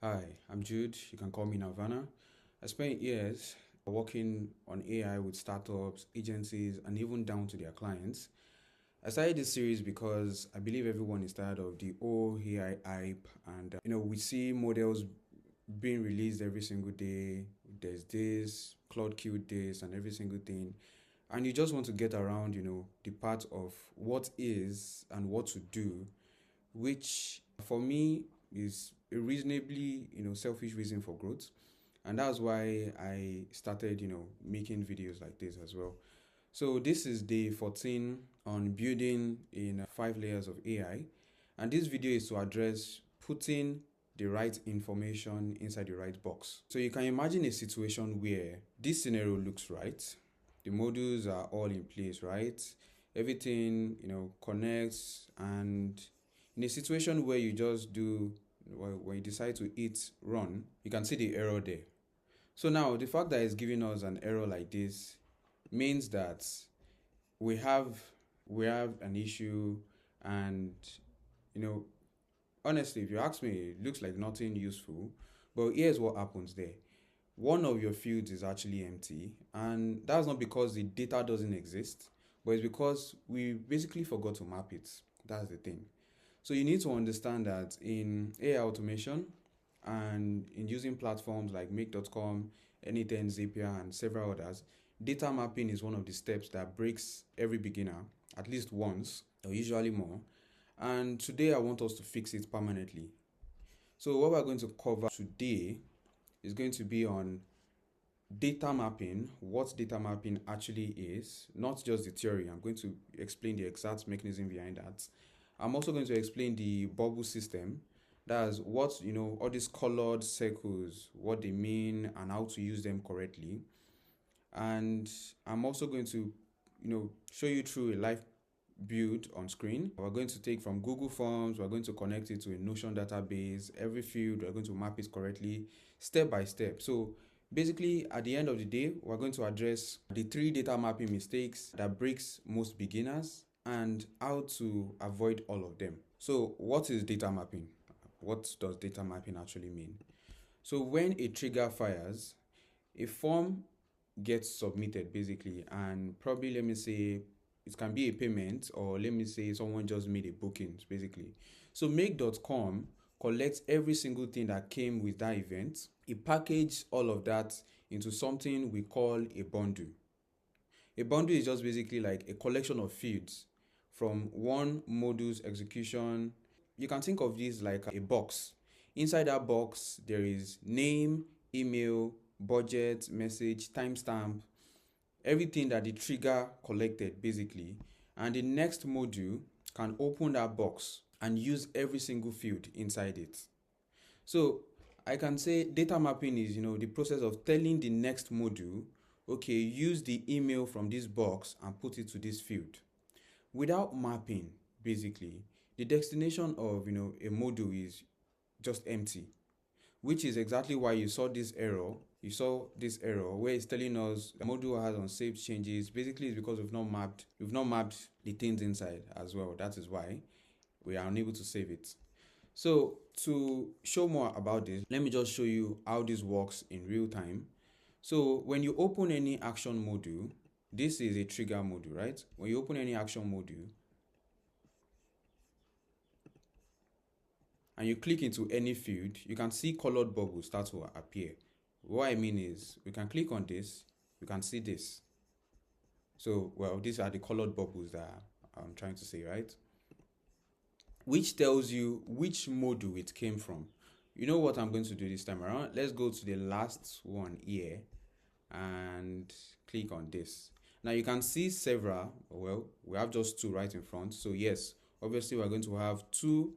Hi, I'm Jude. You can call me Nirvana. I spent years working on AI with startups, agencies, and even down to their clients. I started this series because I believe everyone is tired of the AI hype, and we see models being released every single day. There's this, Claude Q this, and every single thing, and you just want to get around, the part of what is and what to do, which for me is a reasonably selfish reason for growth, and that's why I started making videos like this as well. So this is day 14 on building in 5 layers of AI, and this video is to address putting the right information inside the right box. So you can imagine a situation where this scenario looks right. The modules are all in place, right? Everything connects, and in a situation where you just do, when you decide to hit run, you can see the error there. So now the fact that it's giving us an error like this means that we have an issue. And you know honestly, if you ask me, it looks like nothing useful, but here's what happens there. One of your fields is actually empty, and that's not because the data doesn't exist, but it's because we basically forgot to map it. That's the thing. So you need to understand that in AI automation and in using platforms like make.com, Anything, Zapier, and several others, data mapping is one of the steps that breaks every beginner at least once, or usually more. And today I want us to fix it permanently. So what we're going to cover today is going to be on data mapping, what data mapping actually is, not just the theory. I'm going to explain the exact mechanism behind that. I'm also going to explain the bubble system. That's what, all these colored circles, what they mean and how to use them correctly. And I'm also going to, show you through a live build on screen. We're going to take from Google Forms, we're going to connect it to a Notion database. Every field, we're going to map it correctly, step by step. So basically, at the end of the day, we're going to address the 3 data mapping mistakes that breaks most beginners and how to avoid all of them. So what is data mapping? What does data mapping actually mean? So when a trigger fires, a form gets submitted basically, and probably, let me say, it can be a payment, or let me say someone just made a booking basically. So make.com collects every single thing that came with that event. It packages all of that into something we call a bundle. A bundle is just basically like a collection of fields from one module's execution. You can think of this like a box. Inside that box, there is name, email, budget, message, timestamp, everything that the trigger collected basically. And the next module can open that box and use every single field inside it. So I can say data mapping is the process of telling the next module, okay, use the email from this box and put it to this field. Without mapping, basically, the destination of a module is just empty, which is exactly why you saw this error. You saw this error where it's telling us the module has unsaved changes. Basically, it's because we've not mapped the things inside as well. That is why we are unable to save it. So to show more about this, let me just show you how this works in real time. So when you open any action module, this is a trigger module, right? When you open any action module and you click into any field, you can see colored bubbles start to appear. What I mean is, we can click on this, you can see this. So, well, these are the colored bubbles that I'm trying to say, right? Which tells you which module it came from. You know what I'm going to do this time around? Let's go to the last one here and click on this. Now you can see several, well, we have just 2 right in front. So yes, obviously we're going to have 2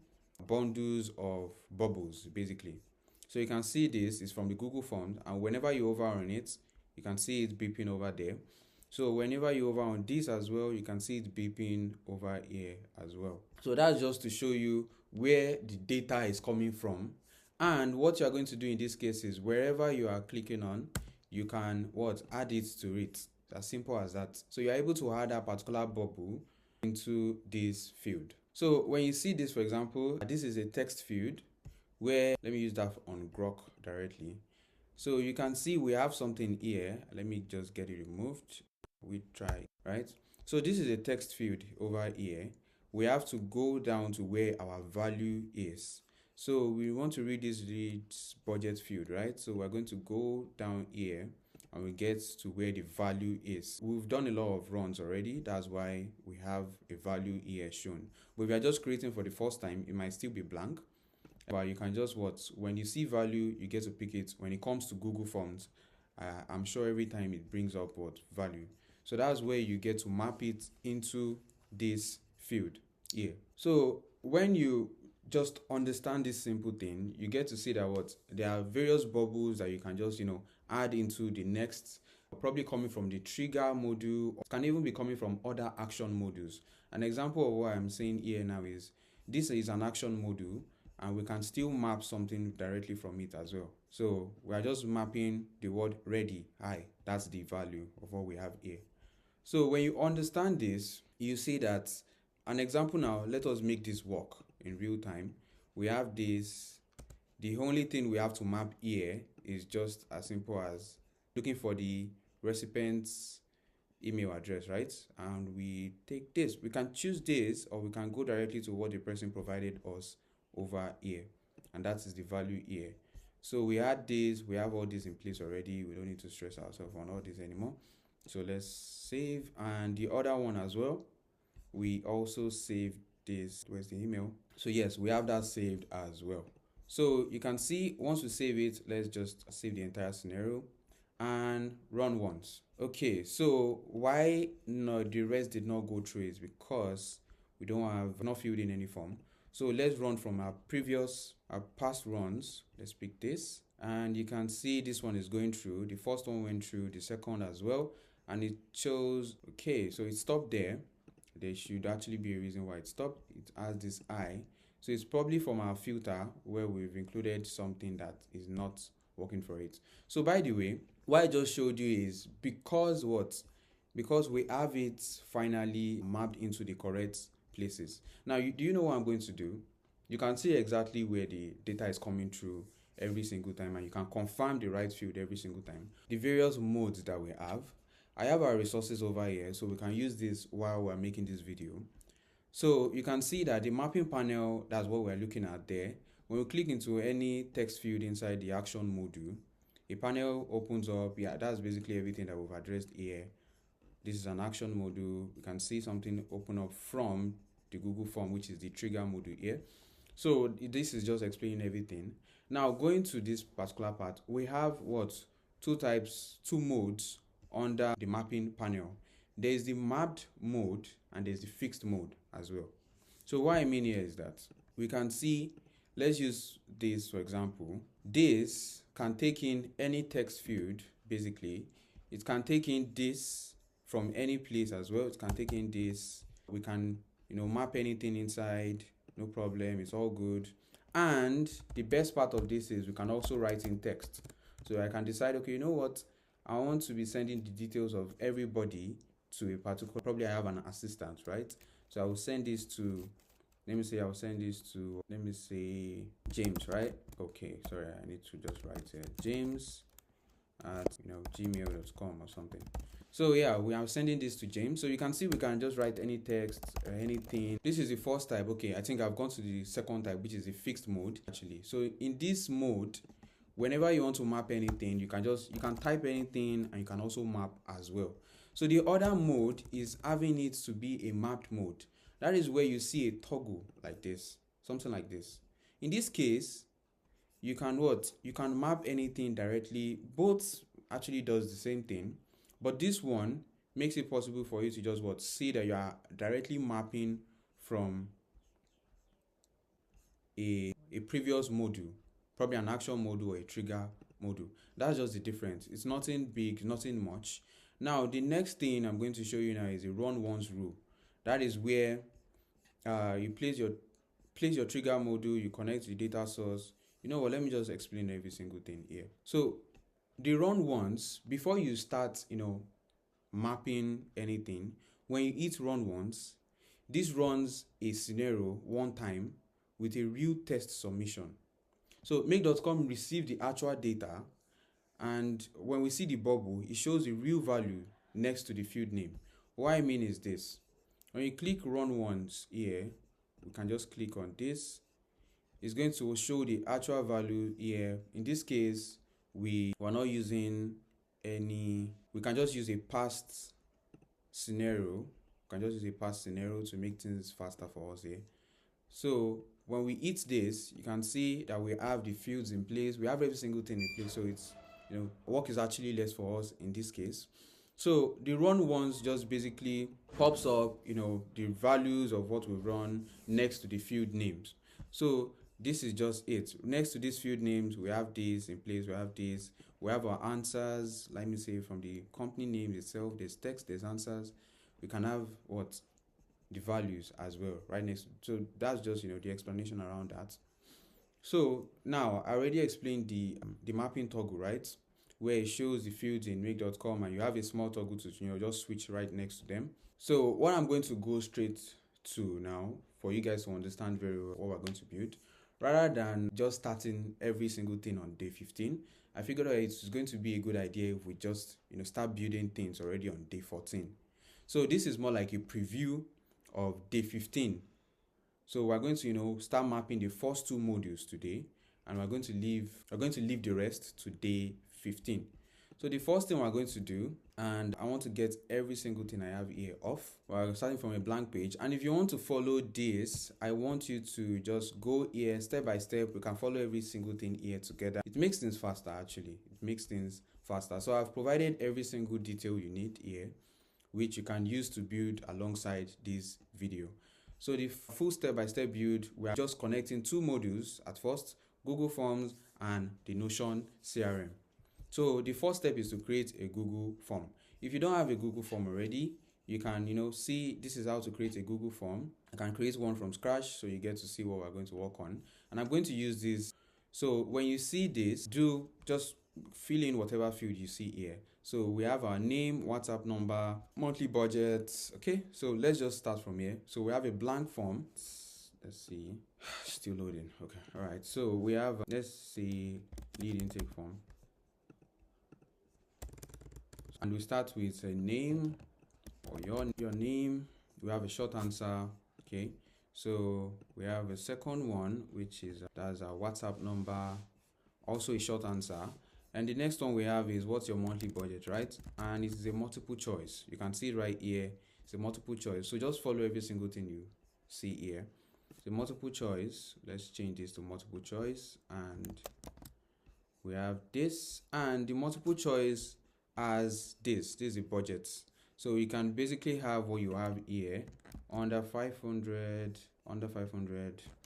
bundles of bubbles basically. So you can see this is from the Google Forms, and whenever you hover on it, you can see it beeping over there. So whenever you hover on this as well, you can see it beeping over here as well. So that's just to show you where the data is coming from. And what you are going to do in this case is, wherever you are clicking on, you can add it to it. As simple as that. So you're able to add a particular bubble into this field. So when you see this, for example, this is a text field where, let me use that on Grok directly. So you can see we have something here. Let me just get it removed. We try, right? So this is a text field over here. We have to go down to where our value is. So we want to read this budget field, right? So we're going to go down here and we get to where the value is. We've done a lot of runs already. That's why we have a value here shown. But if we are just creating for the first time, it might still be blank. But you can just when you see value, you get to pick it. When it comes to Google Forms, I'm sure every time it brings up value. So that's where you get to map it into this field here. So when you just understand this simple thing, you get to see that there are various bubbles that you can just add into the next, probably coming from the trigger module, or can even be coming from other action modules. An example of what I'm saying here now is this is an action module, and we can still map something directly from it as well. So we are just mapping the word ready. Hi, that's the value of what we have here. So when you understand this, you see that an example now, let us make this work in real time. We have this. The only thing we have to map here is just as simple as looking for the recipient's email address, right? And we take this. We can choose this, or we can go directly to what the person provided us over here, and that is the value here. So we had this, we have all this in place already. We don't need to stress ourselves on all this anymore. So let's save. And the other one as well, we also save this. Where's the email? So yes, we have that saved as well. So you can see once we save it, let's just save the entire scenario and run once. Okay, so why the rest did not go through is because we not filled in any form. So let's run from our past runs. Let's pick this, and you can see this one is going through. The first one went through, the second as well, and it shows, okay, so it stopped there. There should actually be a reason why it stopped. It has this I. So it's probably from our filter where we've included something that is not working for it. So by the way, what I just showed you is because we have it finally mapped into the correct places. Now, do you know what I'm going to do? You can see exactly where the data is coming through every single time, and you can confirm the right field every single time. The various modes that we have. I have our resources over here, so we can use this while we're making this video. So you can see that the mapping panel, that's what we're looking at there. When we click into any text field inside the action module, a panel opens up. Yeah, that's basically everything that we've addressed here. This is an action module. You can see something open up from the Google form, which is the trigger module here. So this is just explaining everything. Now going to this particular part, we have two modes under the mapping panel. There is the mapped mode and there's the fixed mode as well. So what I mean here is that we can see, let's use this for example. This can take in any text field, basically. It can take in this from any place as well. It can take in this. We can, map anything inside, no problem. It's all good. And the best part of this is we can also write in text. So I can decide, okay, you know what? I want to be sending the details of everybody to a particular, probably I have an assistant, right? So I will send this to, let me say James, right? Okay, sorry, I need to just write here, James at gmail.com or something. So yeah, we are sending this to James. So you can see we can just write any text or anything. This is the first type. Okay, I think I've gone to the second type, which is the fixed mode actually. So in this mode, whenever you want to map anything, you can type anything and you can also map as well. So the other mode is having it to be a mapped mode. That is where you see a toggle like this, something like this. In this case, you can map anything directly. Both actually does the same thing, but this one makes it possible for you to just see that you are directly mapping from a previous module, probably an action module or a trigger module. That's just the difference. It's nothing big, nothing much. Now, the next thing I'm going to show you now is a run once rule. That is where you place your trigger module, you connect to the data source. You know what, let me just explain every single thing here. So the run once, before you start, mapping anything, when you hit run once, this runs a scenario one time with a real test submission. So make.com received the actual data, and when we see the bubble, it shows the real value next to the field name. What I mean is this: when you click run once here, we can just click on this. It's going to show the actual value here. In this case, we are not using any, we can just use a past scenario. We can just use a past scenario to make things faster for us here. So when we hit this, you can see that we have the fields in place. We have every single thing in place. So it's, work is actually less for us in this case. So the run ones just basically pops up, the values of what we run next to the field names. So this is just it. Next to these field names, we have this in place. We have this. We have our answers. Let me say from the company name itself, there's text, there's answers. We can have what? The values as well right next. So that's just the explanation around that. So now I already explained the mapping toggle, right, where it shows the fields in make.com, and you have a small toggle to just switch right next to them. So what I'm going to go straight to now for you guys to understand very well what we're going to build, rather than just starting every single thing on day 15, I figured out it's going to be a good idea if we just start building things already on day 14. So this is more like a preview of day 15. So we're going to start mapping the first two modules today, and we're going to leave the rest to day 15. So the first thing we're going to do, and I want to get every single thing I have here off. We're starting from a blank page, and if you want to follow this, I want you to just go here step by step. We can follow every single thing here together. It makes things faster, actually. It makes things faster. So I've provided every single detail you need here, which you can use to build alongside this video. So the full step-by-step build, we are just connecting two modules at first, Google Forms and the Notion CRM. So the first step is to create a Google form. If you don't have a Google form already, you can see this is how to create a Google form. I can create one from scratch so you get to see what we're going to work on. And I'm going to use this. So when you see this, do just fill in whatever field you see here. So we have our name, WhatsApp number, monthly budget. Okay, so let's just start from here. So we have a blank form. Let's see, still loading. Okay, all right. So we have, let's see, lead intake form. And we start with a name or your name. We have a short answer. Okay, so we have a second one, which is that's our WhatsApp number, also a short answer. And the next one we have is what's your monthly budget, right? And it is a multiple choice. You can see right here, it's a multiple choice. So just follow every single thing you see here. It's a multiple choice. Let's change this to multiple choice. And we have this, and the multiple choice as this is a budget. So you can basically have what you have here, under 500.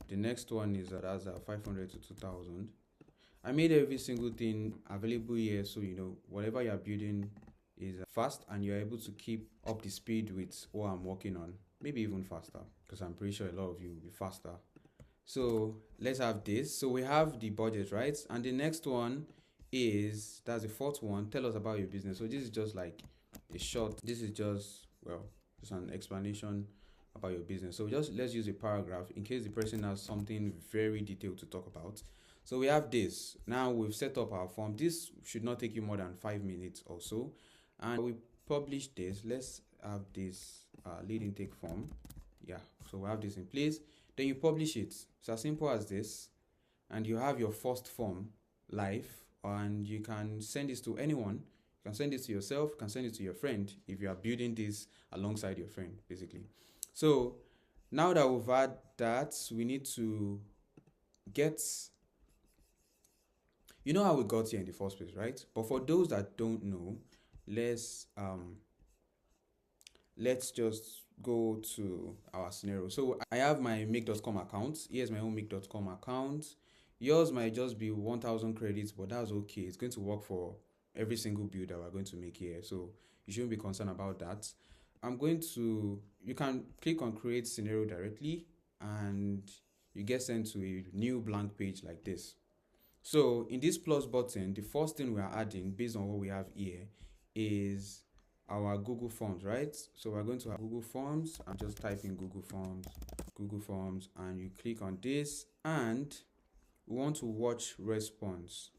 The next one is that's 500 to 2000. I made every single thing available here, so whatever you're building is fast, and you're able to keep up the speed with what I'm working on, maybe even faster, because I'm pretty sure a lot of you will be faster. So let's have this. So we have the budget, right? And the next one is, that's the fourth one, tell us about your business. So this is just like a short, this is just an explanation about your business. So let's use a paragraph in case the person has something very detailed to talk about. So we have this. Now we've set up our form. This should not take you more than 5 minutes or so. And we publish this. Let's have this lead intake form. Yeah, so we have this in place. Then you publish it. It's as simple as this. And you have your first form live. And you can send this to anyone. You can send it to yourself. You can send it to your friend if you are building this alongside your friend, basically. So now that we've had that, we need to get... You know how we got here in the first place, right? But for those that don't know, let's just go to our scenario. So I have my make.com account. Here's my own make.com account. Yours might just be 1,000 credits, but that's okay. It's going to work for every single build that we're going to make here. So you shouldn't be concerned about that. You can click on create scenario directly, and you get sent to a new blank page like this. So in this plus button, the first thing we are adding based on what we have here is our Google Forms, right? So we're going to have Google Forms, and just type in Google Forms, and you click on this, and we want to watch response.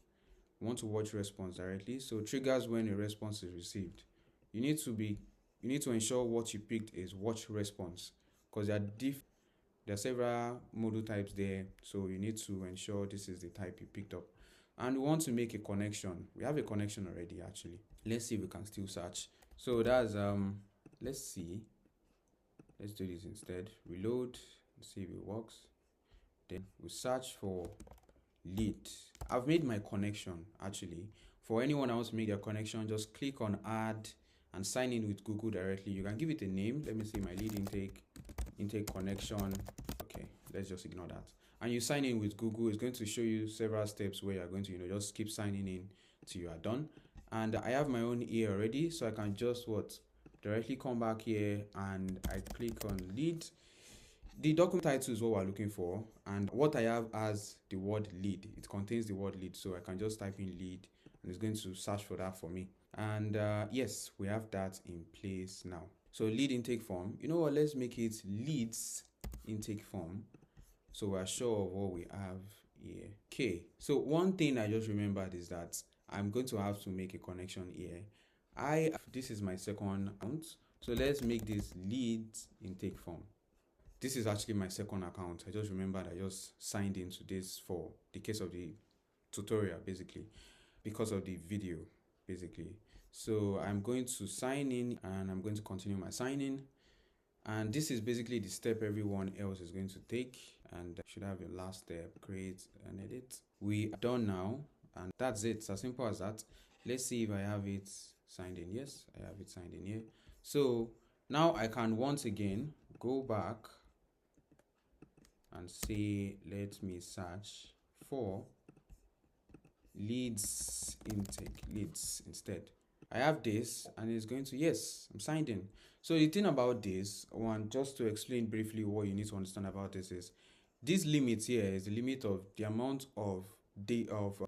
We want to watch response directly. So triggers when a response is received. You need to ensure what you picked is watch response, because there are several module types there. So you need to ensure this is the type you picked up. And we want to make a connection. We have a connection already actually. Let's see if we can still search. So that's let's see. Let's do this instead. Reload, see if it works. Then we search for lead. I've made my connection actually. For anyone who wants to make their connection, just click on add and sign in with Google directly. You can give it a name. Let me see my lead intake connection. Okay, let's just ignore that. And you sign in with Google. It's going to show you several steps where you're going to just keep signing in till you are done. And I have my own here already, so I can just directly come back here and I click on lead. The document title is what we're looking for, and what I have as the word lead, it contains the word lead, so I can just type in lead and it's going to search for that for me. And yes, we have that in place now. So lead intake form, you know what, let's make it leads intake form, so we're sure of what we have here. Okay, so one thing I just remembered is that I'm going to have to make a connection here. This is my second account, so let's make this leads intake form. This is actually my second account. I just remembered I just signed into this for the case of the tutorial, basically, because of the video, basically. So I'm going to sign in and I'm going to continue my sign in. And this is basically the step everyone else is going to take. And should have a last step, create and edit. We are done now. And that's it. It's as simple as that. Let's see if I have it signed in. Yes, I have it signed in here. So now I can once again go back and say, let me search for leads intake, leads instead. I have this and it's going to, yes, I'm signed in. So the thing about this one, just to explain briefly what you need to understand about this is, this limit here is the limit of the amount of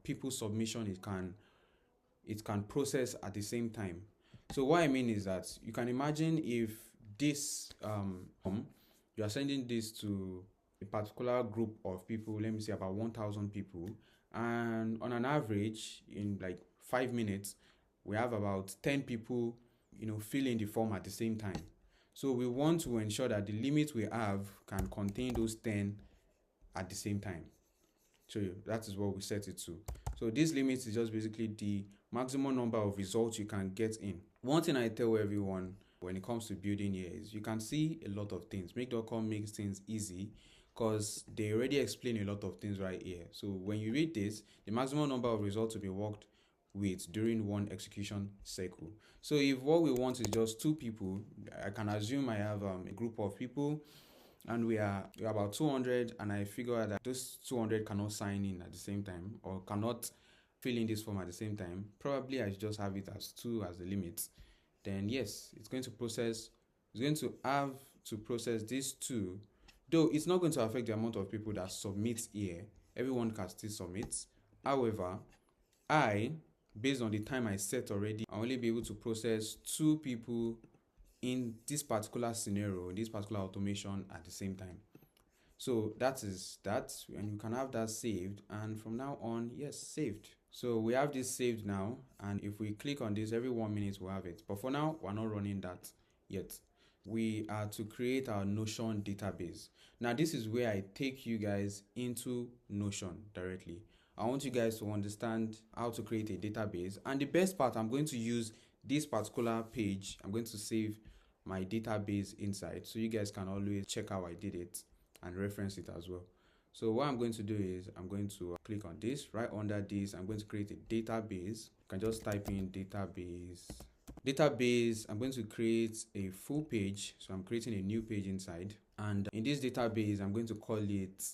people's submission it can process at the same time. So what I mean is that you can imagine if this you are sending this to a particular group of people, let me say about 1,000 people, and on an average in like 5 minutes we have about 10 people fill in the form at the same time. So we want to ensure that the limit we have can contain those 10 at the same time. So that is what we set it to. So this limit is just basically the maximum number of results you can get in. One thing I tell everyone when it comes to building here is you can see a lot of things. Make.com makes things easy because they already explain a lot of things right here. So when you read this, the maximum number of results to be worked with during one execution cycle. So if what we want is just 2 people, I can assume I have a group of people and we are about 200, and I figure out that those 200 cannot sign in at the same time or cannot fill in this form at the same time. Probably I just have it as 2 as the limit. Then yes, it's going to have to process these 2, though it's not going to affect the amount of people that submit here. Everyone can still submit. However, based on the time I set already, I'll only be able to process 2 people in this particular scenario, in this particular automation at the same time. So that is that, and you can have that saved, and from now on, yes, saved. So we have this saved now, and if we click on this every 1 minute we'll have it, but for now we're not running that yet. We are to create our Notion database. Now this is where I take you guys into Notion directly. I want you guys to understand how to create a database, and the best part, I'm going to use this particular page. I'm going to save my database inside, so you guys can always check how I did it and reference it as well. So what I'm going to do is I'm going to click on this. Right under this, I'm going to create a database. You can just type in database. I'm going to create a full page, so I'm creating a new page inside, and in this database I'm going to call it,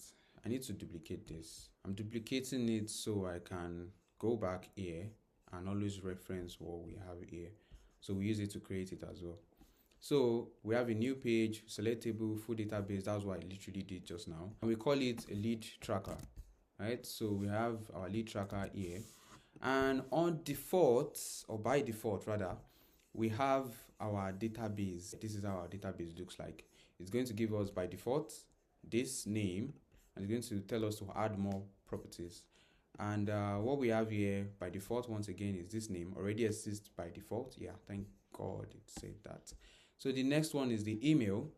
I need to duplicate this. I'm duplicating it so I can go back here and always reference what we have here. So we use it to create it as well. So we have a new page, select table, full database. That's what I literally did just now. And we call it a lead tracker, right? So we have our lead tracker here. And on default, or by default rather, we have our database. This is how our database looks like. It's going to give us by default this name, and it's going to tell us to add more properties. And what we have here by default, once again, is this name already exists by default. Yeah, thank God it said that. So the next one is the email.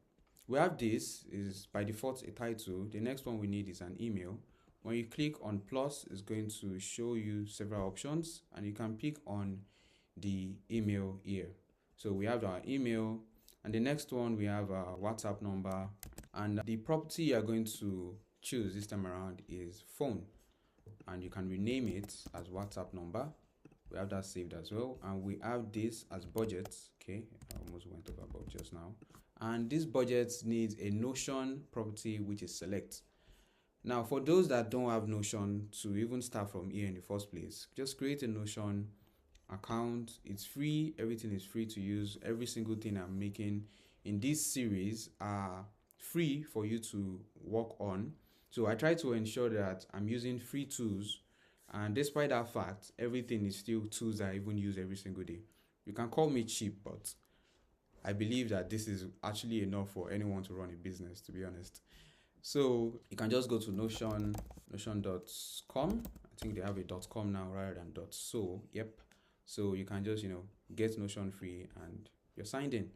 We have this is by default a title. The next one we need is an email. When you click on plus, it's going to show you several options, and you can pick on the email here. So we have our email, and the next one we have our WhatsApp number, and the property you are going to choose this time around is phone, and you can rename it as WhatsApp number. We have that saved as well, and we have this as budget. Okay, I almost went overboard just now. And this budget needs a Notion property, which is select. Now, for those that don't have Notion to even start from here in the first place, just create a Notion account. It's free. Everything is free to use. Every single thing I'm making in this series are free for you to work on. So I try to ensure that I'm using free tools, and despite that fact, everything is still tools that I even use every single day. You can call me cheap, but I believe that this is actually enough for anyone to run a business, to be honest. So you can just go to notion.com. I think they have a .com now rather than .so. Yep. So you can just, get Notion free and you're signed in.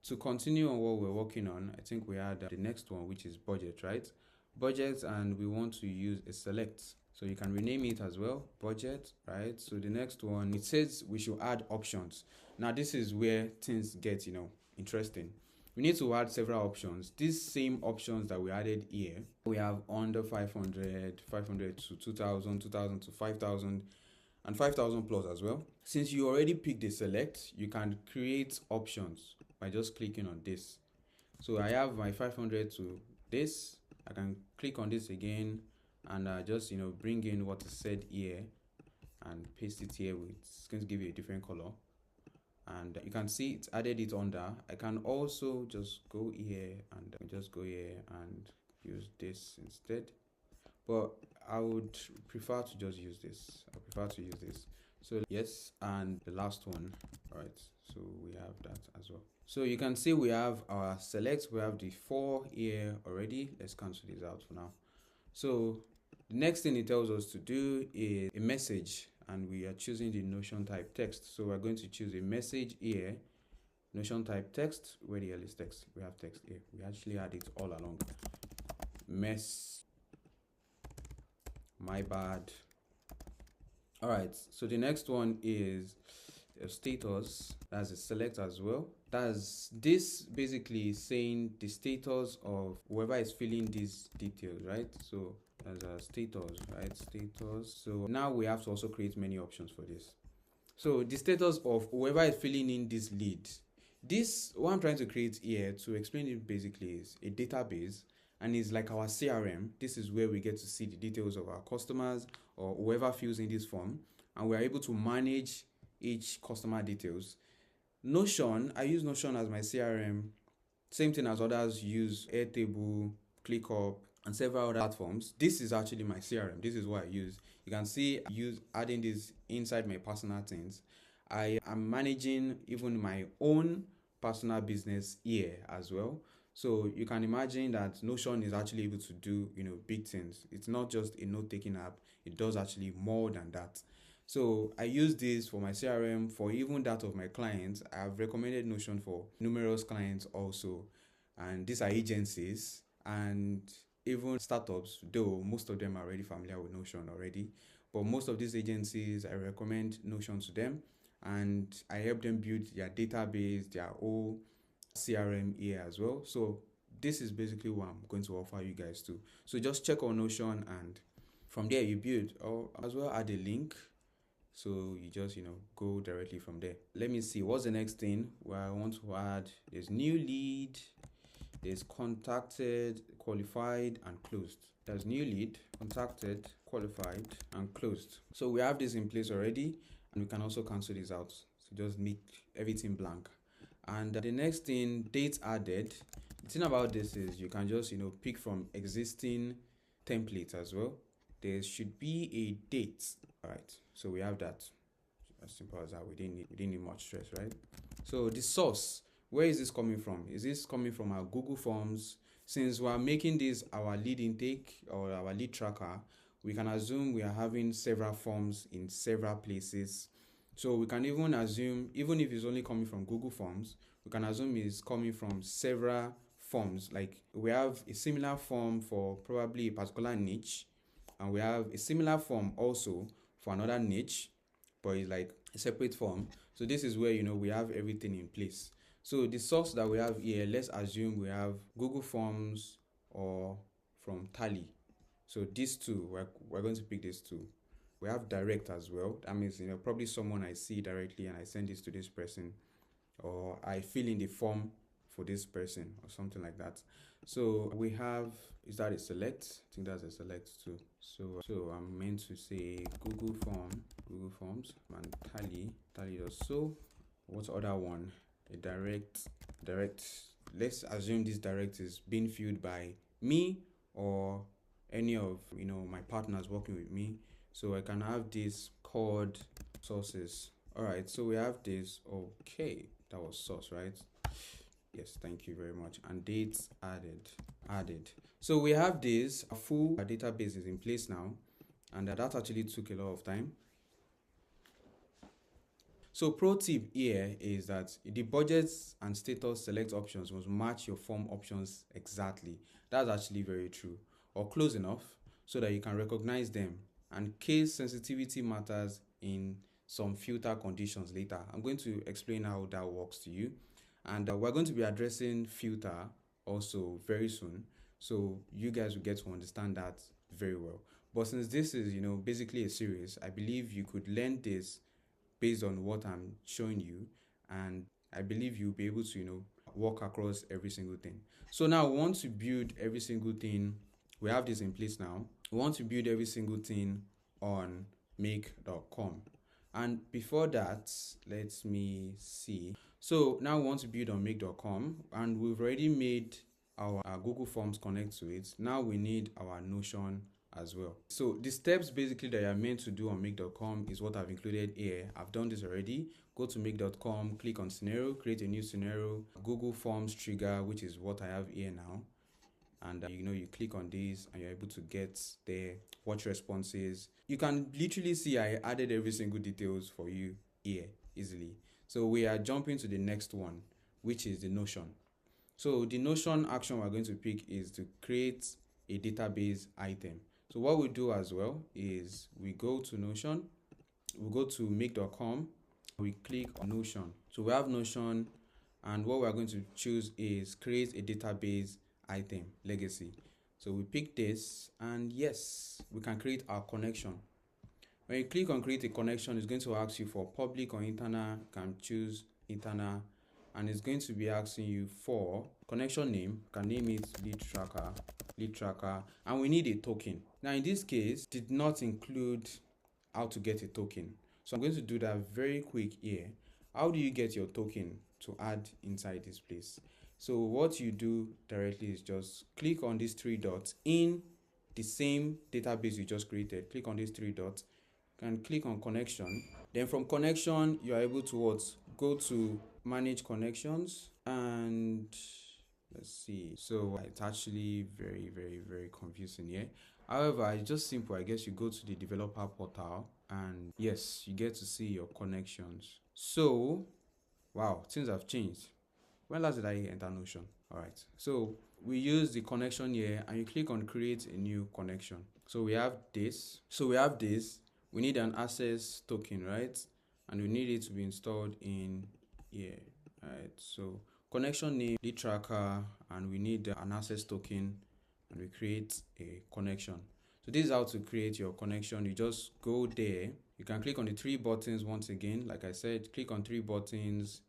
To continue on what we're working on, I think we had the next one, which is budget, right? Budget, and we want to use a select. So you can rename it as well, budget, right? So the next one, it says we should add options. Now this is where things get, interesting. We need to add several options. These same options that we added here, we have under 500, 500 to 2,000, 2,000 to 5,000, and 5,000 plus as well. Since you already picked a select, you can create options by just clicking on this. So I have my 500 to this. I can click on this again and just bring in what is said here and paste it here. It's going to give you a different color, and you can see it's added it under. I can also just go here and use this instead, but I would prefer to just use this. So yes, and the last one, all right, so we have that as well. So you can see we have our select, we have the 4 here already. Let's cancel this out for now. So the next thing it tells us to do is a message, and we are choosing the Notion type text. So we're going to choose a message here, Notion type text. Where the hell is text? We have text here. We actually had it all along. My bad. All right, so the next one is a status. That's a select as well. That's this basically saying the status of whoever is filling these details, right? So as a status, right? Status. So now we have to also create many options for this. So the status of whoever is filling in this lead. This, what I'm trying to create here to explain it basically, is a database, and it's like our CRM. This is where we get to see the details of our customers or whoever fills in this form, and we're able to manage each customer details. Notion, I use Notion as my CRM. Same thing as others use Airtable, ClickUp, and several other platforms. This is actually my CRM. This is what I use. You can see I use adding this inside my personal things. I am managing even my own personal business here as well. So you can imagine that Notion is actually able to do, big things. It's not just a note-taking app. It does actually more than that. So I use this for my CRM, for even that of my clients. I've recommended Notion for numerous clients also. And these are agencies and even startups, though most of them are already familiar with Notion already. But most of these agencies, I recommend Notion to them. And I help them build their database, their whole CRM here as well. So this is basically what I'm going to offer you guys too. So just check on Notion, and from there you build, or as well add a link. So you just, go directly from there. Let me see, what's the next thing where I want to add? There's new lead, there's contacted, qualified, and closed. There's new lead, contacted, qualified, and closed. So we have this in place already, and we can also cancel this out. So just make everything blank. And the next thing, dates added. The thing about this is you can just, pick from existing templates as well. There should be a date. All right, so we have that. As simple as that. We didn't need much stress, right? So the source, where is this coming from? Is this coming from our Google Forms? Since we're making this our lead intake or our lead tracker, we can assume we are having several forms in several places. So we can even assume, even if it's only coming from Google Forms, we can assume it's coming from several forms. Like we have a similar form for probably a particular niche, and we have a similar form also for another niche, but it's like a separate form. So this is where we have everything in place. So the source that we have here, let's assume we have Google Forms or from Tally. So these two, we're going to pick these two. We have direct as well. That means probably someone I see directly and I send this to this person, or I fill in the form for this person or something like that. So we have, is that a select? I think that's a select too. So I'm meant to say Google Forms and Tally does so. What's other one? A direct. Let's assume this direct is being filled by me or any of my partners working with me. So I can have this called sources. All right, so we have this. Okay, that was source, right? Yes, thank you very much. And dates added. So we have this full database is in place now, and that actually took a lot of time. So pro tip here is that the budgets and status select options must match your form options exactly. That's actually very true, or close enough so that you can recognize them. And case sensitivity matters in some filter conditions later. I'm going to explain how that works to you. And we're going to be addressing filter also very soon. So you guys will get to understand that very well. But since this is, basically a series, I believe you could learn this based on what I'm showing you, and I believe you'll be able to walk across every single thing. So now we want to build every single thing. We have this in place now. We want to build every single thing on make.com, and before that, let me see. So now we want to build on make.com, and we've already made our Google Forms connect to it. Now we need our Notion as well. So the steps basically that you're meant to do on make.com is what I've included here. I've done this already. Go to make.com, click on scenario, create a new scenario, Google Forms trigger, which is what I have here now. And you click on this and you're able to get there, watch responses. You can literally see I added every single details for you here easily. So we are jumping to the next one, which is the Notion. So the Notion action we're going to pick is to create a database item. So what we do as well is we go to Notion, we go to make.com, we click on Notion. So we have Notion, and what we're going to choose is create a database item legacy. So we pick this, and yes, we can create our connection. When you click on create a connection, it's going to ask you for public or internal. You can choose internal, and it's going to be asking you for connection name. You can name it lead tracker, and we need a token. Now in this case, did not include how to get a token. So I'm going to do that very quick here. How do you get your token to add inside this place? So what you do directly is just click on these three dots in the same database you just created. Click on these three dots. You can click on connection. Then from connection, you are able to go to manage connections, and let's see. So it's actually very, very, very confusing here. However, it's just simple. I guess you go to the developer portal, and yes, you get to see your connections. So, wow, things have changed. When last did I enter Notion? All right. So we use the connection here, and you click on create a new connection. So we have this. We need an access token, right? And we need it to be installed in here. All right. So connection name, lead tracker, and we need an access token, and we create a connection. So this is how to create your connection. You just go there. You can click on the three buttons once again. Like I said, click on three buttons.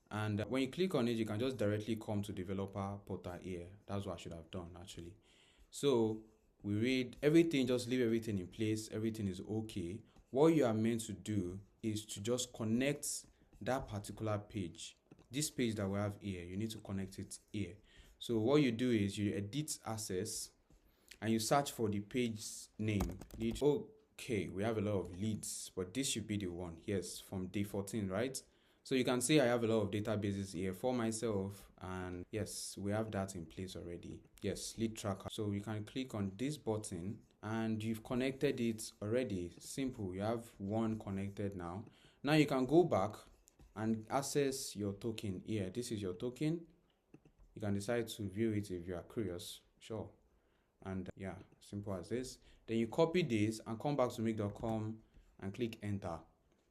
And when you click on it, you can just directly come to developer portal here. That's what I should have done actually. So we read everything, just leave everything in place. Everything is okay. What you are meant to do is to just connect that particular page. This page that we have here, you need to connect it here. So what you do is you edit access and you search for the page name. Okay, we have a lot of leads, but this should be the one. Yes, from day 14, right? So you can see I have a lot of databases here for myself, and yes, we have that in place already. Yes, lead tracker. So you can click on this button and you've connected it already. Simple. You have one connected now. Now you can go back and access your token here. This is your token. You can decide to view it if you are curious. Sure. And yeah, simple as this. Then you copy this and come back to make.com and click enter.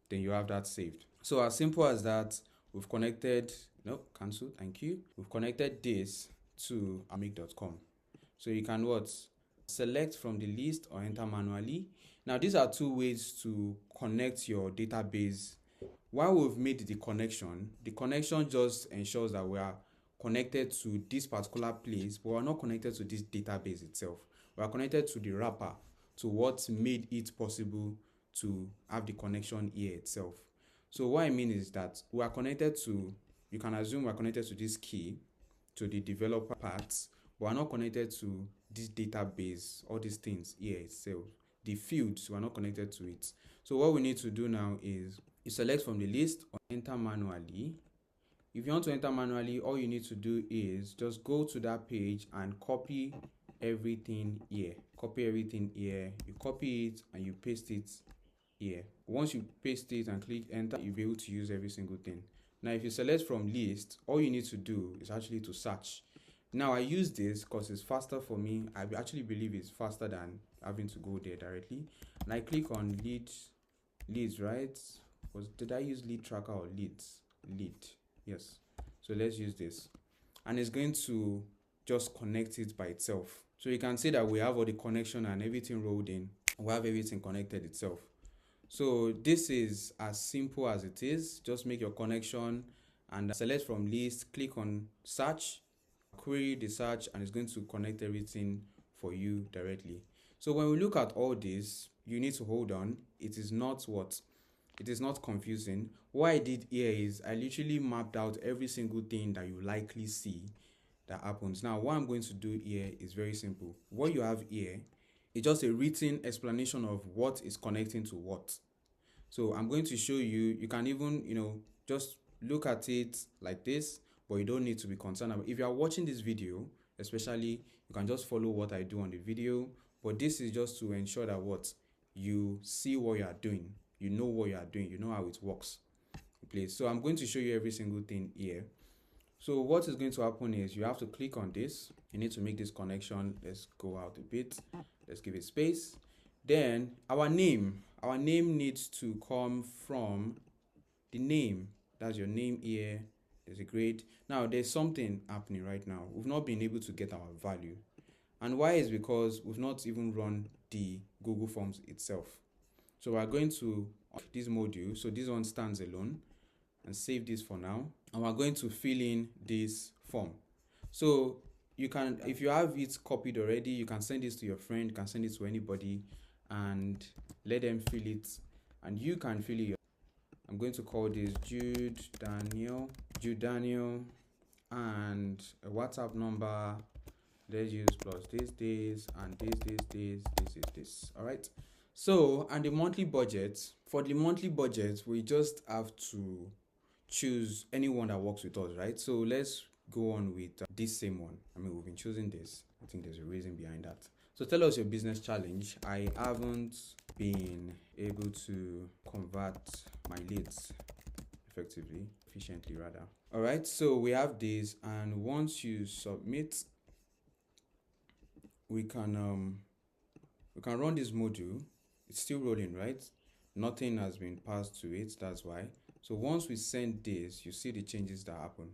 Then you have that saved. So as simple as that, we've connected, no, cancel, thank you. We've connected this to make.com. So you can what? Select from the list or enter manually. Now these are two ways to connect your database. While we've made the connection just ensures that we are connected to this particular place, but we're not connected to this database itself. We are connected to the wrapper, to what made it possible to have the connection here itself. So what I mean is that we are connected to, you can assume we're connected to this key, to the developer parts, but we're not connected to this database, all these things here itself. The fields, we're not connected to it. So what we need to do now is you select from the list or enter manually. If you want to enter manually, all you need to do is just go to that page and copy everything here. Copy everything here. You copy it and you paste it here. Once you paste it and click enter, you'll be able to use every single thing. Now, if you select from list, all you need to do is actually to search. Now, I use this because it's faster for me. I actually believe it's faster than having to go there directly. And I click on leads, right? Did I use lead tracker or leads? Lead. Yes. So let's use this. And it's going to just connect it by itself. So you can see that we have all the connection and everything rolled in. We have everything connected itself. So this is as simple as it is. Just make your connection and select from list, click on search, query the search, and it's going to connect everything for you directly. So when we look at all this, you need to hold on. It is not confusing. What I did here is I literally mapped out every single thing that you likely see that happens. Now, what I'm going to do here is very simple. What you have here is just a written explanation of what is connecting to what. So I'm going to show you. You can even, just look at it like this, but you don't need to be concerned about. If you are watching this video, especially, you can just follow what I do on the video. But this is just to ensure that you see what you are doing. You know what you are doing. You know how it works. Please. So I'm going to show you every single thing here. So what is going to happen is you have to click on this. You need to make this connection. Let's go out a bit. Let's give it space. Then our name needs to come from the name. That's your name here. There's a grade. Now there's something happening right now. We've not been able to get our value. And why is because we've not even run the Google Forms itself. So we're going to this module. So this one stands alone, and save this for now. And we're going to fill in this form. So you can, if you have it copied already, you can send this to your friend, you can send it to anybody and let them fill it. And you can fill it. I'm going to call this Jude Daniel, and a WhatsApp number. Let's use plus this and this is this. All right. So, and the monthly budget, for the monthly budget, we just have to choose anyone that works with us, right? So let's go on with this same one. We've been choosing this. I think there's a reason behind that. So tell us your business challenge. I haven't been able to convert my leads efficiently rather. All right, so we have this, and once you submit, we can run this module. It's still rolling, right? Nothing has been passed to it, that's why. So once we send this, you see the changes that happen.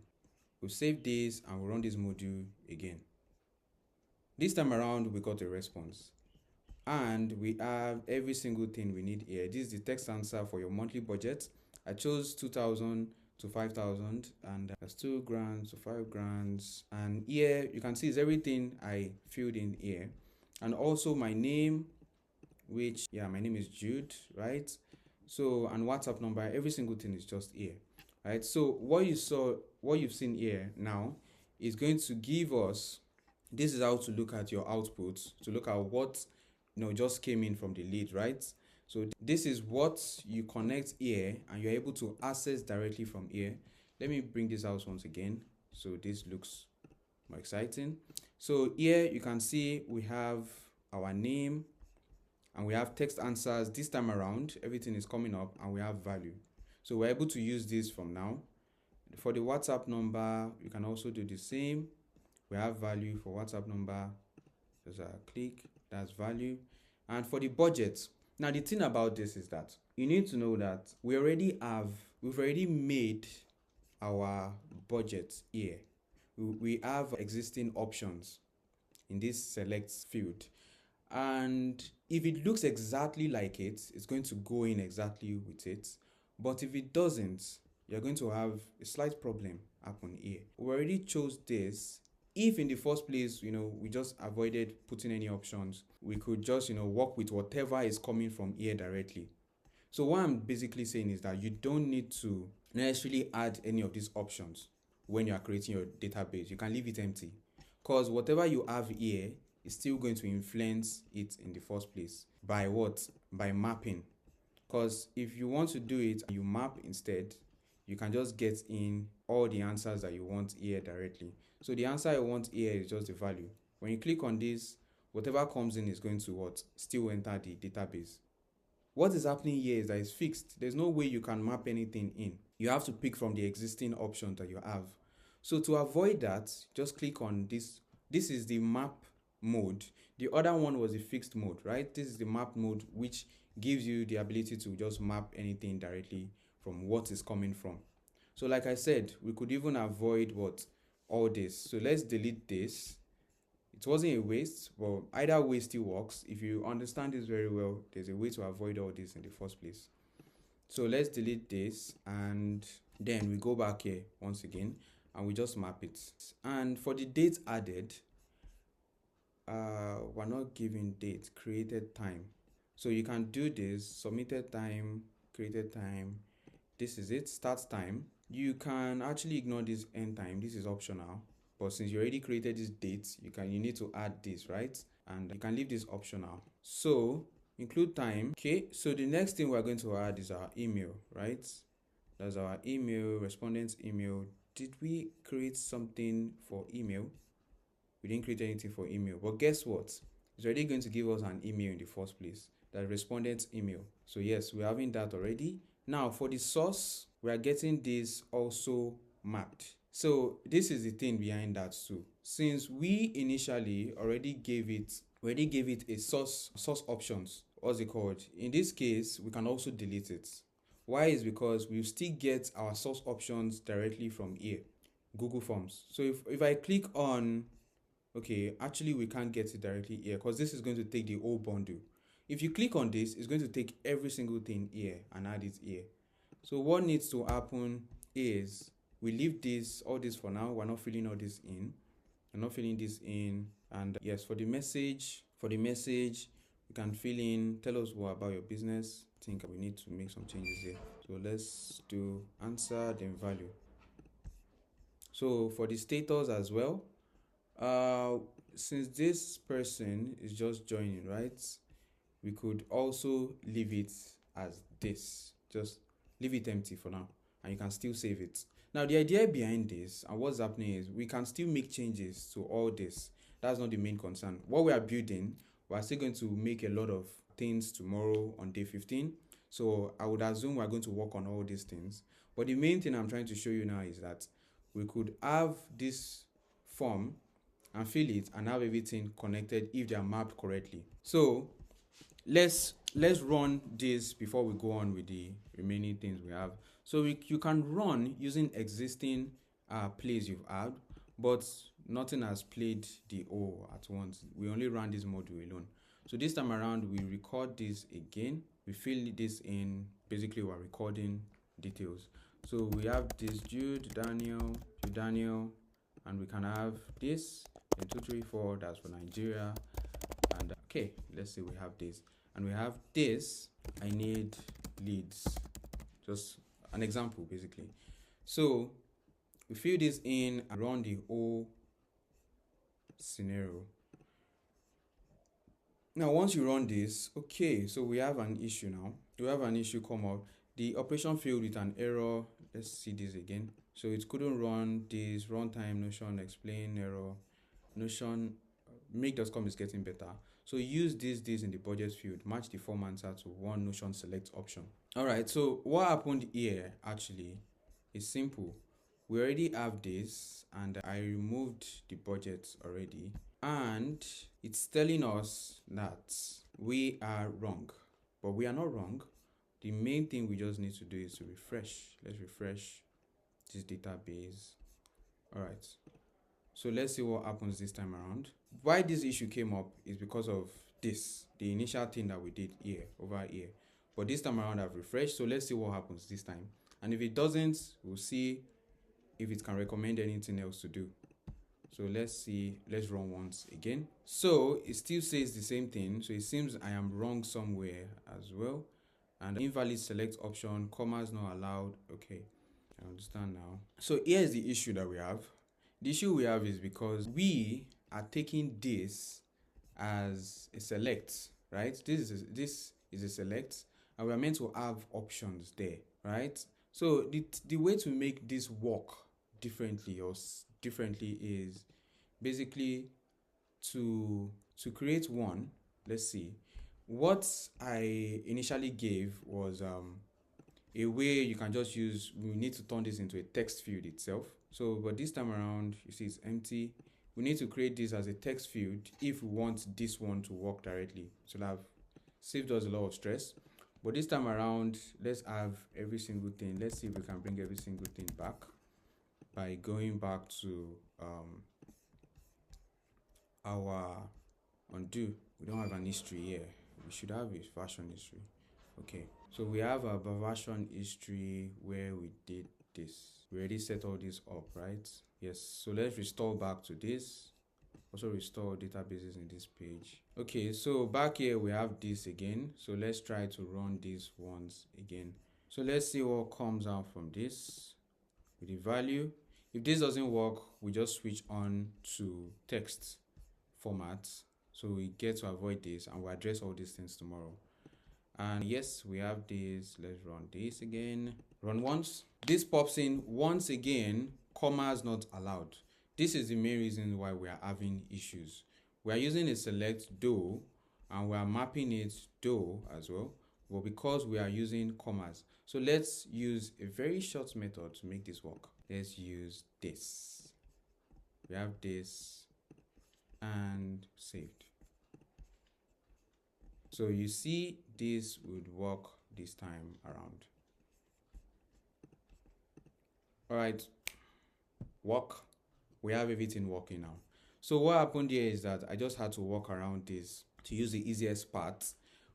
We'll save this and we'll run this module again. This time around, we got a response. And we have every single thing we need here. This is the text answer for your monthly budget. I chose 2,000 to 5,000, and that's 2 grand to 5 grand. And here you can see is everything I filled in here. And also my name, which, my name is Jude, right? So, and WhatsApp number, every single thing is just here, right? So what you've seen here now is going to give us, this is how to look at your output, to look at what, just came in from the lead, right? So this is what you connect here, and you're able to access directly from here. Let me bring this out once again, so this looks more exciting. So here you can see we have our name, and we have text answers. This time around, everything is coming up and we have value. So we're able to use this from now. For the WhatsApp number, you can also do the same. We have value for WhatsApp number. Just a click, that's value. And for the budget, now the thing about this is that you need to know that we've already made our budget here. We have existing options in this select field, and if it looks exactly like it, it's going to go in exactly with it. But if it doesn't, you're going to have a slight problem happen here. We already chose this. If in the first place, we just avoided putting any options, we could just, work with whatever is coming from here directly. So what I'm basically saying is that you don't need to necessarily add any of these options when you are creating your database. You can leave it empty, because whatever you have here is still going to influence it in the first place. By what? By mapping. Because if you want to do it and you map instead, you can just get in all the answers that you want here directly. So the answer you want here is just the value. When you click on this, whatever comes in is going to still enter the database. What is happening here is that it's fixed. There's no way you can map anything in. You have to pick from the existing options that you have. So to avoid that, just click on this. This is the map mode. The other one was the fixed mode, right? This is the map mode, which gives you the ability to just map anything directly from what is coming from. So like I said, we could even avoid all this. So let's delete this. It wasn't a waste, but either way still works. If you understand this very well, there's a way to avoid all this in the first place. So let's delete this, and then we go back here once again and we just map it. And for the date added, we're not giving date, created time. So you can do this, submitted time, created time. This is it, start time. You can actually ignore this end time. This is optional. But since you already created this date, you need to add this, right? And you can leave this optional. So include time. Okay, so the next thing we're going to add is our email, right? That's our email, respondent's email. Did we create something for email? We didn't create anything for email. But guess what? It's already going to give us an email in the first place. That respondent's email. So yes, we're having that already. Now for the source, we are getting this also mapped. So this is the thing behind that too. Since we initially already gave it a source options. What's it called? In this case, we can also delete it. Why? Is because we still get our source options directly from here, Google Forms. So if I click on, okay, actually we can't get it directly here because this is going to take the whole bundle. If you click on this, it's going to take every single thing here and add it here. So what needs to happen is we leave all this for now. We're not filling all this in. We're not filling this in. And yes, for the message, you can fill in, tell us more about your business. I think we need to make some changes here. So let's do answer, then value. So for the status as well, since this person is just joining, right? We could also leave it as this. Just leave it empty for now, and you can still save it. Now, the idea behind this and what's happening is we can still make changes to all this. That's not the main concern. What we are building, we're still going to make a lot of things tomorrow on day 15. So I would assume we're going to work on all these things. But the main thing I'm trying to show you now is that we could have this form and fill it and have everything connected if they are mapped correctly. So let's run this before we go on with the remaining things we have. So you can run using existing plays you've had, but nothing has played the O at once. We only ran this module alone. So this time around, we record this again. We fill this in. Basically, we're recording details. So we have this Jude, Daniel, and we can have this in 234. That's for Nigeria. And okay, let's say we have this. And we have this, I need leads. Just an example, basically. So we fill this in and run the whole scenario. Now, once you run this, okay, so we have an issue now. We have an issue come out. The operation failed with an error. Let's see this again. So it couldn't run this runtime Notion explain error. Notion make.com is getting better. So use this in the budget field, match the form answer to one Notion select option. All right, so what happened here actually is simple. We already have this, and I removed the budget already, and it's telling us that we are wrong, but we are not wrong. The main thing we just need to do is to refresh. Let's refresh this database. All right, so let's see what happens this time around. Why this issue came up is because of this, the initial thing that we did here, over here. But this time around I've refreshed, so let's see what happens this time. And if it doesn't, we'll see if it can recommend anything else to do. So let's see, let's run once again. So it still says the same thing. So it seems I am wrong somewhere as well. And invalid select option, commas not allowed. Okay, I understand now. So here's the issue that we have. The issue we have is because we are taking this as a select, right? This is a select, and we are meant to have options there, right? So the way to make this work differently is basically to create one. Let's see. What I initially gave was a way you can just use. We need to turn this into a text field itself. So, but this time around, you see it's empty. We need to create this as a text field if we want this one to work directly. So that saved us a lot of stress. But this time around, let's have every single thing. Let's see if we can bring every single thing back by going back to our undo. We don't have an history here. We should have a version history. Okay, so we have a version history where we did this. We already set all this up, right? Yes, so let's restore back to this. Also restore databases in this page. Okay, so back here we have this again. So let's try to run these ones again. So let's see what comes out from this with the value. If this doesn't work, we just switch on to text format. So we get to avoid this, and we'll address all these things tomorrow. And yes, we have this. Let's run this again. Run once. This pops in once again, commas not allowed. This is the main reason why we are having issues. We are using a select though, and we are mapping it though as well, but because we are using commas. So let's use a very short method to make this work. Let's use this. We have this and saved. So you see this would work this time around. All right, work. We have everything working now. So what happened here is that I just had to walk around this to use the easiest part.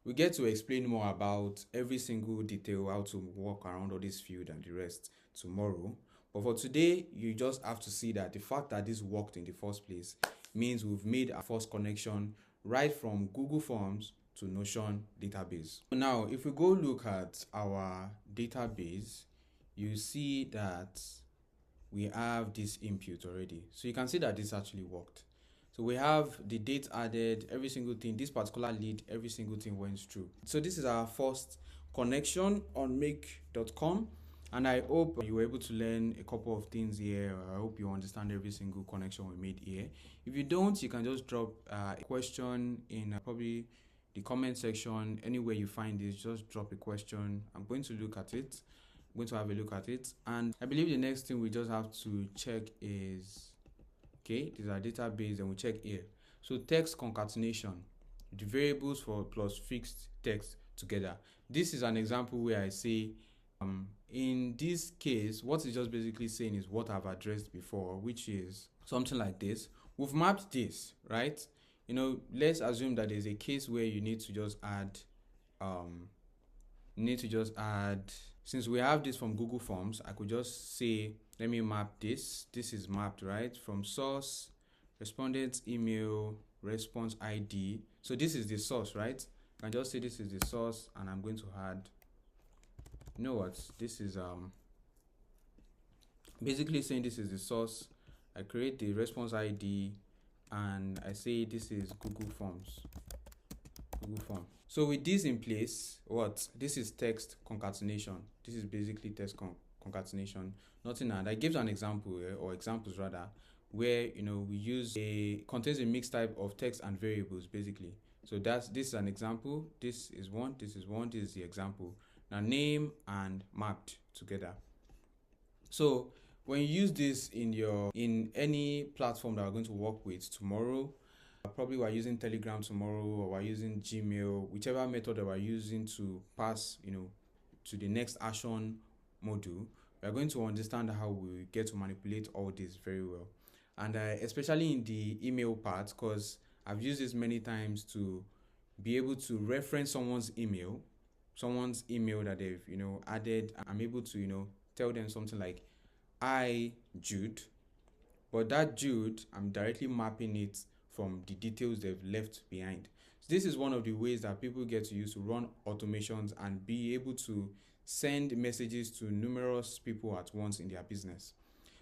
We get to explain more about every single detail, how to walk around all this field and the rest tomorrow. But for today, you just have to see that the fact that this worked in the first place means we've made our first connection right from Google Forms to Notion database. Now, if we go look at our database, you see that we have this input already. So you can see that this actually worked. So we have the date added, every single thing, this particular lead, every single thing went through. So this is our first connection on make.com. And I hope you were able to learn a couple of things here. I hope you understand every single connection we made here. If you don't, you can just drop a question in probably the comment section. Anywhere you find this, just drop a question. I'm going to look at it. I'm going to have a look at it. And I believe the next thing we just have to check is, okay, these are database, and we check here. So text concatenation, the variables for plus fixed text together. This is an example where I say, in this case, what it's just basically saying is what I've addressed before, which is something like this. We've mapped this, right? You know, let's assume that there's a case where you need to just add, since we have this from Google Forms, I could just say, let me map this. This is mapped, right? From source, respondent email, response ID. So this is the source, right? I can just say this is the source, and I'm going to add, you know what, this is basically saying this is the source. I create the response ID, and I say this is Google Forms. So with this in place, this is text concatenation. This is basically text concatenation. Nothing. And I gave an example here, or examples rather, where we use contains a mixed type of text and variables basically. So this is an example. This is one, this is one, this is the example. Now name and mapped together. So when you use this in any platform that we're going to work with tomorrow, probably we're using Telegram tomorrow, or we're using Gmail, whichever method that we're using to pass, to the next action module, we're going to understand how we get to manipulate all this very well. And especially in the email part, because I've used this many times to be able to reference someone's email that they've, added. I'm able to, tell them something like, I, Jude, but that Jude, I'm directly mapping it from the details they've left behind. So this is one of the ways that people get to use to run automations and be able to send messages to numerous people at once in their business.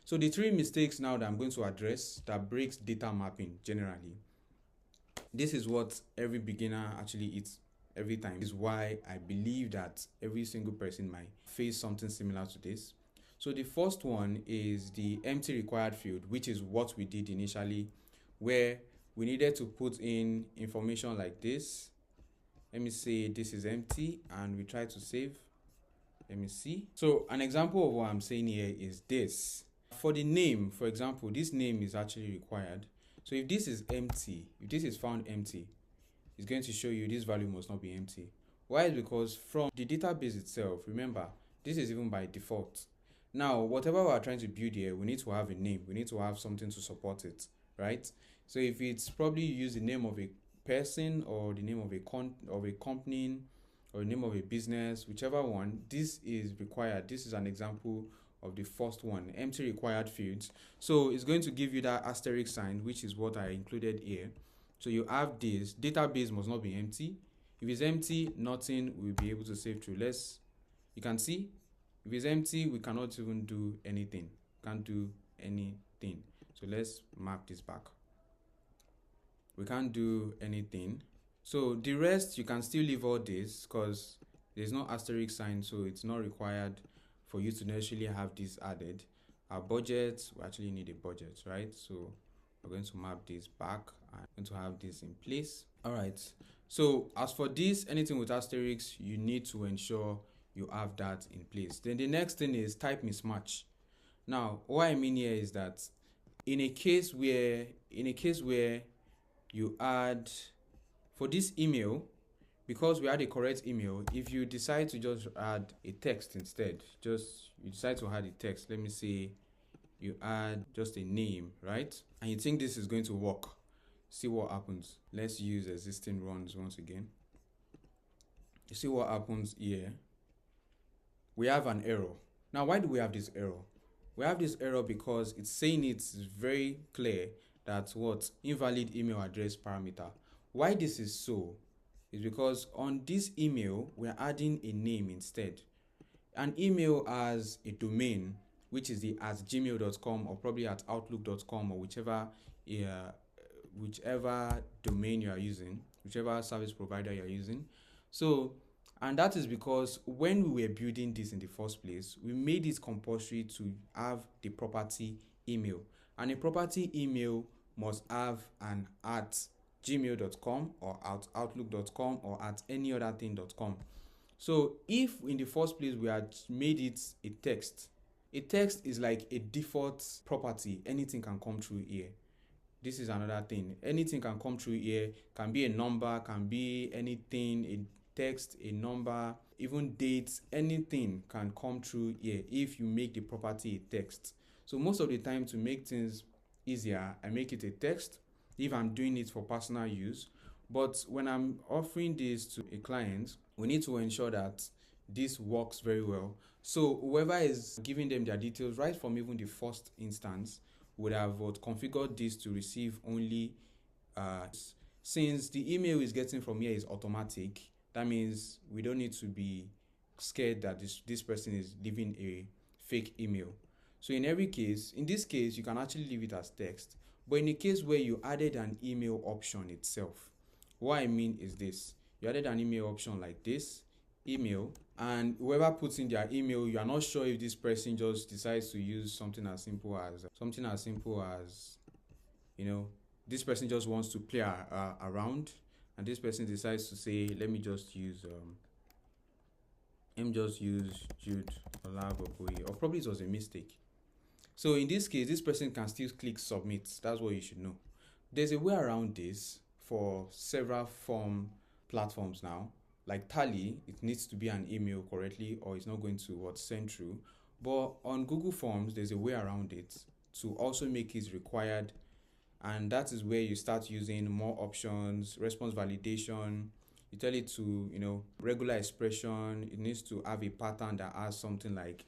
So the 3 mistakes now that I'm going to address that breaks data mapping generally. This is what every beginner actually eats every time. This is why I believe that every single person might face something similar to this. So the first one is the empty required field, which is what we did initially, where we needed to put in information like this. Let me say this is empty, and we try to save. Let me see. So an example of what I'm saying here is this. For the name, for example, this name is actually required. So if this is empty, if this is found empty, it's going to show you this value must not be empty. Why? Because from the database itself, remember, this is even by default. Now, whatever we're trying to build here, we need to have a name. We need to have something to support it, right? So if it's probably use the name of a person, or the name of a company, or the name of a business, whichever one, this is required. This is an example of the first one, empty required fields. So it's going to give you that asterisk sign, which is what I included here. So you have this, database must not be empty. If it's empty, nothing will be able to save through. You can see, if it's empty, we cannot even do anything. Can't do anything. So let's map this back. We can't do anything. So the rest, you can still leave all this because there's no asterisk sign, so it's not required for you to necessarily have this added. Our budget, we actually need a budget, right? So we're going to map this back and going to have this in place. All right. So as for this, anything with asterisks, you need to ensure you have that in place. Then the next thing is type mismatch. Now, what I mean here is that in a case where you add, for this email, because we had a correct email, if you decide to just add a text instead, you decide to add a text, let me say you add just a name, right? And you think this is going to work. See what happens. Let's use existing runs once again. You see what happens here. We have an error. Now, why do we have this error? We have this error because it's saying it's very clear that what invalid email address parameter. Why this is so is because on this email, we're adding a name instead. An email as a domain, which is the @gmail.com or probably @outlook.com or whichever domain you are using, whichever service provider you are using. So, and that is because when we were building this in the first place, we made it compulsory to have the property email. And a property email must have an @gmail.com or @outlook.com or @anyotherthing.com. So if in the first place we had made it a text is like a default property. Anything can come through here. This is another thing. Anything can come through here. Can be a number, can be anything, a text, a number, even dates, anything can come through here if you make the property a text. So most of the time, to make things easier, I make it a text if I'm doing it for personal use. But when I'm offering this to a client, we need to ensure that this works very well. So whoever is giving them their details right from even the first instance would have configured this to receive only since the email is getting from here is automatic. That means we don't need to be scared that this person is leaving a fake email. So in this case, you can actually leave it as text. But in the case where you added an email option itself, what I mean is this. You added an email option like this, email, and whoever puts in their email, you are not sure if this person just decides to use something as simple as, this person just wants to play around and this person decides to say, let me just use Jude Olaboboye, or probably it was a mistake. So in this case, this person can still click submit. That's what you should know. There's a way around this for several form platforms now. Like Tally, it needs to be an email correctly, or it's not going to send through. But on Google Forms, there's a way around it to also make it required, and that is where you start using more options, response validation. You tell it to, regular expression. It needs to have a pattern that has something like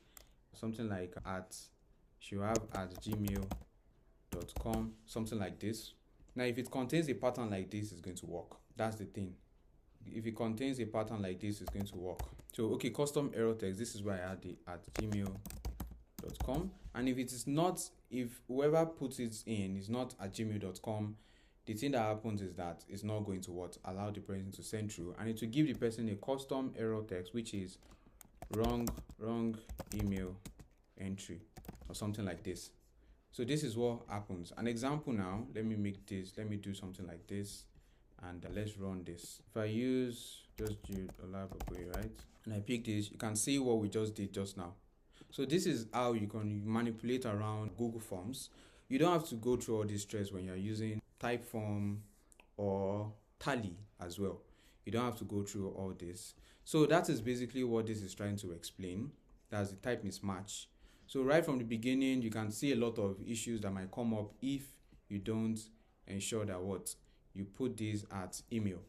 should have at gmail.com, something like this. Now, if it contains a pattern like this, it's going to work. That's the thing. If it contains a pattern like this, it's going to work. So, okay, custom error text. This is why I add the at gmail.com. And if it is not, if whoever puts it in is not at gmail.com, the thing that happens is that it's not going to allow the person to send through, and it will give the person a custom error text, which is wrong email entry or something like this. So this is what happens. An example now, let me do something like this, and let's run this. If I use just Jude Olaboboye, right, and I pick this, you can see what we just did just now. So this is how you can manipulate around Google Forms. You don't have to go through all this stress when you're using Typeform or Tally as well. You don't have to go through all this. So that is basically what this is trying to explain. That's the type mismatch. So right from the beginning, you can see a lot of issues that might come up if you don't ensure that you put this at email.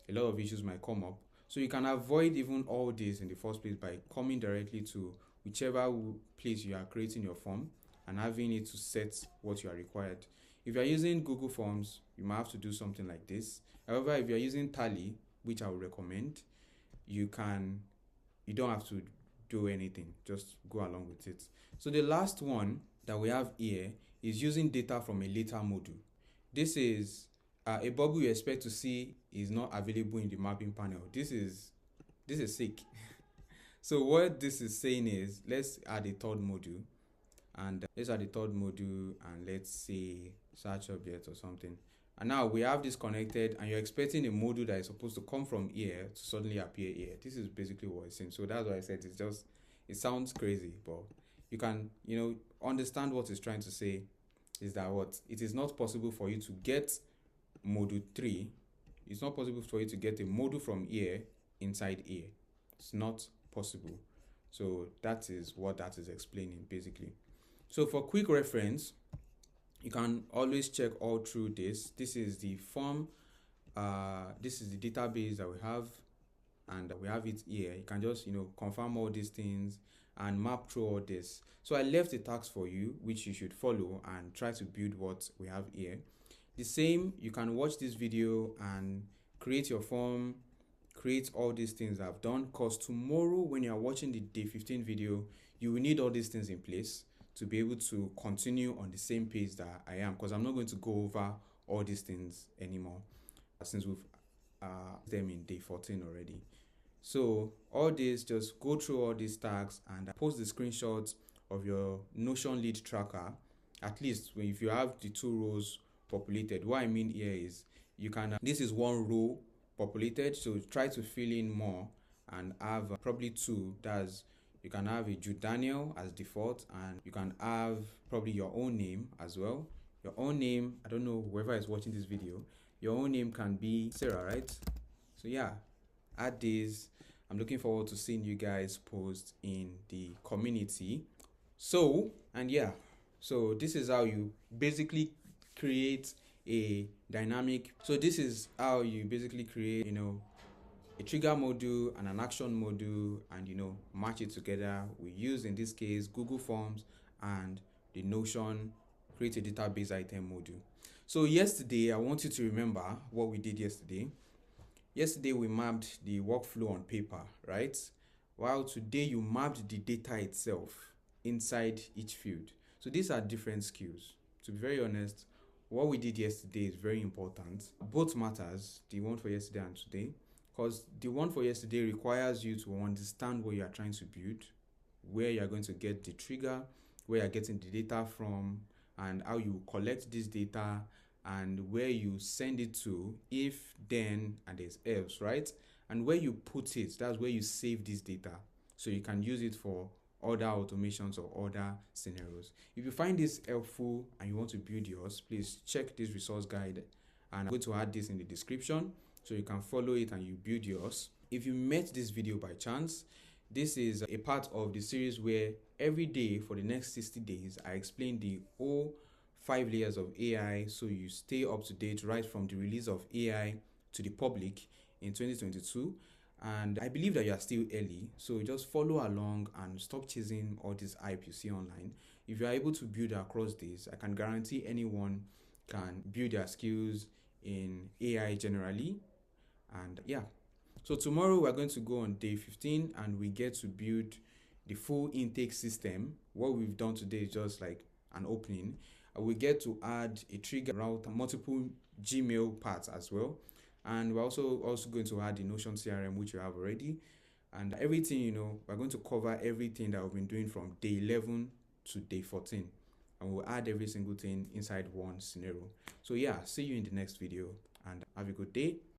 A lot of issues might come up. So you can avoid even all this in the first place by coming directly to whichever place you are creating your form and having it to set what you are required. If you are using Google Forms, you might have to do something like this. However, if you are using Tally, which I would recommend, you don't have to do anything, just go along with it. So the last one that we have here is using data from a later module. This is a bubble you expect to see is not available in the mapping panel. This is sick. So what this is saying is, let's add a third module, and let's say search object or something. And now we have this connected, and you're expecting a module that is supposed to come from here to suddenly appear here. This is basically what it's saying. So that's why I said it sounds crazy, but you can, understand what it's trying to say is that it is not possible for you to get module 3. It's not possible for you to get a module from here inside here. It's not possible. So that is what that is explaining basically. So for quick reference, you can always check all through this. This is the form. This is the database that we have, and we have it here. You can just confirm all these things and map through all this. So I left the task for you, which you should follow and try to build what we have here. The same, you can watch this video and create your form, create all these things I've done, because tomorrow when you're watching the day 15 video, you will need all these things in place to be able to continue on the same pace that I am, because I'm not going to go over all these things anymore since we've them in day 14 already. So all this, just go through all these tags and post the screenshots of your Notion lead tracker, at least if you have the 2 rows populated. What I mean here is you can this is 1 row populated, so try to fill in more and have probably 2. That's, you can have a Jude Daniel as default, and you can have probably your own name as well. Your own name, I don't know whoever is watching this video, your own name can be Sarah, right? So yeah, add this. I'm looking forward to seeing you guys post in the community. So this is how you basically create a dynamic. So this is how you basically create, a trigger module and an action module, and match it together. We use in this case Google Forms and the Notion create a database item module. So yesterday, I want you to remember what we did yesterday. Yesterday we mapped the workflow on paper, right? While today you mapped the data itself inside each field. So these are different skills. To be very honest, what we did yesterday is very important. Both matters, the one for yesterday and today, because the one for yesterday requires you to understand what you are trying to build, where you are going to get the trigger, where you are getting the data from, and how you collect this data, and where you send it to, if, then, and there's else, right? And where you put it, that's where you save this data. So you can use it for other automations or other scenarios. If you find this helpful and you want to build yours, please check this resource guide, and I'm going to add this in the description so you can follow it and you build yours. If you met this video by chance, this is a part of the series where every day for the next 60 days, I explain the whole 5 layers of AI so you stay up to date right from the release of AI to the public in 2022. And I believe that you are still early, so just follow along and stop chasing all this hype you see online. If you are able to build across this, I can guarantee anyone can build their skills in AI generally. And yeah, so tomorrow we're going to go on day 15 and we get to build the full intake system. What we've done today is just like an opening. We get to add a trigger route, multiple Gmail paths as well. And we're also going to add the Notion CRM, which you have already. And everything, we're going to cover everything that we've been doing from day 11 to day 14. And we'll add every single thing inside one scenario. So yeah, see you in the next video and have a good day.